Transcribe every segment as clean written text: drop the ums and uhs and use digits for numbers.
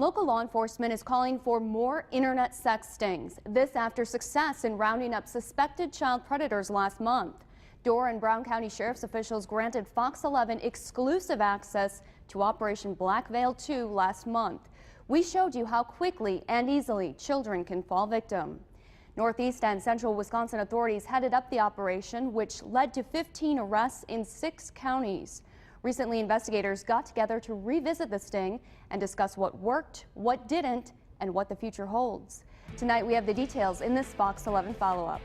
Local law enforcement is calling for more internet sex stings. This after success in rounding up suspected child predators last month. Door and Brown County Sheriff's officials granted Fox 11 exclusive access to Operation Black Veil 2 last month. We showed you how quickly and easily children can fall victim. Northeast and Central Wisconsin authorities headed up the operation, which led to 15 arrests in 6 counties. Recently, investigators got together to revisit the sting and discuss what worked, what didn't, and what the future holds. Tonight, we have the details in this Fox 11 follow-up.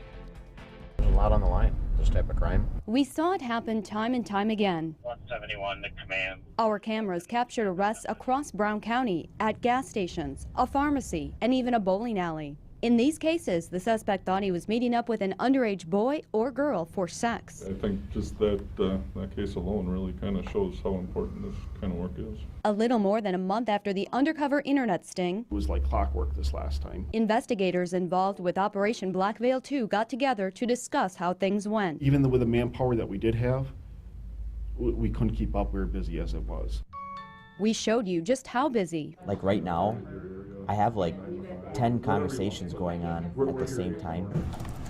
There's a lot on the line, this type of crime. We saw it happen time and time again. 171 to command. Our cameras captured arrests across Brown County at gas stations, a pharmacy, and even a bowling alley. In these cases, the suspect thought he was meeting up with an underage boy or girl for sex. I think just that case alone really kind of shows how important this kind of work is. A little more than a month after the undercover internet sting, It was like clockwork this last time. investigators involved with Operation Black Veil 2 got together to discuss how things went. Even with the manpower that we did have, we couldn't keep up. We were busy as it was. We showed you just how busy. Like right now, I have like 10 conversations going on at the same time.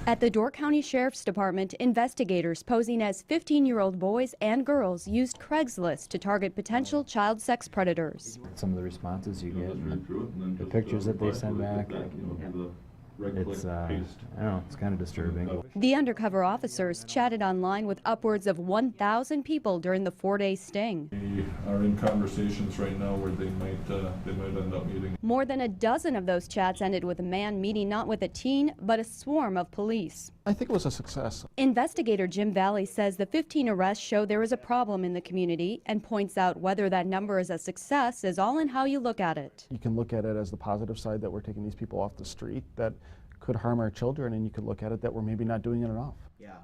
At the Door County Sheriff's Department, investigators posing as 15-year-old boys and girls used Craigslist to target potential child sex predators. Some of the responses you get and the pictures that they send back, it's, I don't know, it's kind of disturbing. The undercover officers chatted online with upwards of 1,000 people during the 4-day sting. We are in conversations right now where they might end up meeting. More than a dozen of those chats ended with a man meeting not with a teen, but a swarm of police. I think it was a success. Investigator Jim Valley says the 15 arrests show there is a problem in the community and points out whether that number is a success is all in how you look at it. You can look at it as the positive side that we're taking these people off the street that could harm our children, and you could look at it that we're maybe not doing it enough.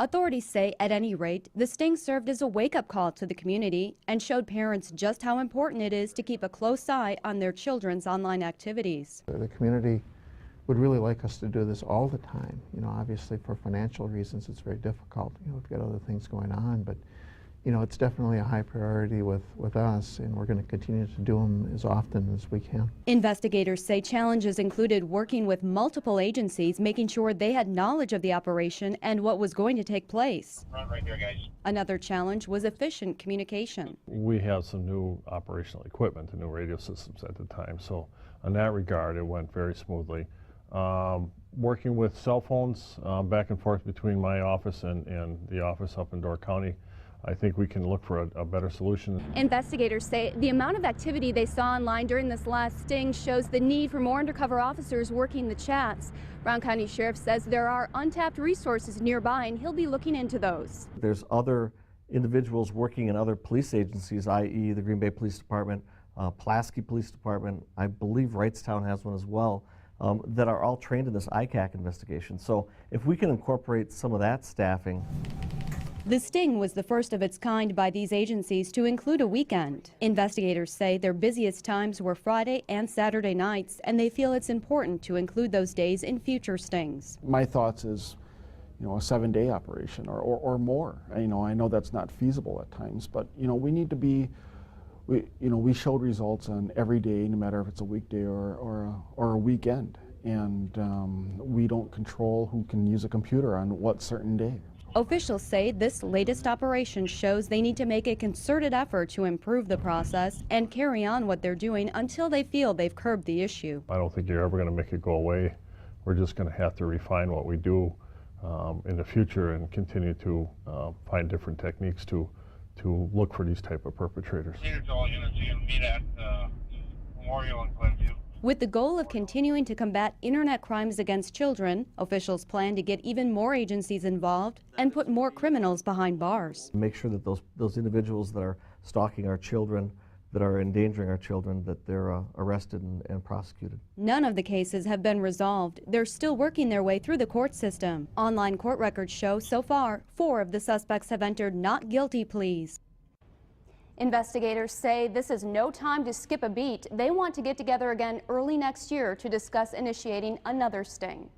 Authorities say, at any rate, the sting served as a wake-up call to the community and showed parents just how important it is to keep a close eye on their children's online activities. The community would really like us to do this all the time. You know, obviously for financial reasons it's very difficult. You know, we've got other things going on, but you know, it's definitely a high priority with us, and we're going to continue to do them as often as we can. Investigators say challenges included working with multiple agencies, making sure they had knowledge of the operation and what was going to take place. Run right there, guys. Another challenge was efficient communication. We have some new operational equipment, the new radio systems at the time, so in that regard it went very smoothly. Working with cell phones back and forth between my office and the office up in Door County, I think we can look for a better solution. Investigators say the amount of activity they saw online during this last sting shows the need for more undercover officers working the chats. Brown County Sheriff says there are untapped resources nearby and he'll be looking into those. There's other individuals working in other police agencies, i.e. the Green Bay Police Department, Pulaski Police Department, I believe Wrightstown has one as well, that are all trained in this ICAC investigation. So if we can incorporate some of that staffing. The sting was the first of its kind by these agencies to include a weekend. Investigators say their busiest times were Friday and Saturday nights, and they feel it's important to include those days in future stings. My thoughts is, you know, a 7-day operation or more. You know, I know that's not feasible at times, but you know, we need to be. We showed results on every day, no matter if it's a weekday or a weekend, and we don't control who can use a computer on what certain day. Officials say this latest operation shows they need to make a concerted effort to improve the process and carry on what they're doing until they feel they've curbed the issue. I don't think you're ever going to make it go away. We're just going to have to refine what we do in the future and continue to find different techniques to look for these type of perpetrators. Leaders all units you can meet at Memorial in Glenview. With the goal of continuing to combat internet crimes against children, officials plan to get even more agencies involved and put more criminals behind bars. Make sure that those individuals that are stalking our children, that are endangering our children, that they're arrested and prosecuted. None of the cases have been resolved. They're still working their way through the court system. Online court records show so far 4 of the suspects have entered not guilty pleas. Investigators say this is no time to skip a beat. They want to get together again early next year to discuss initiating another sting.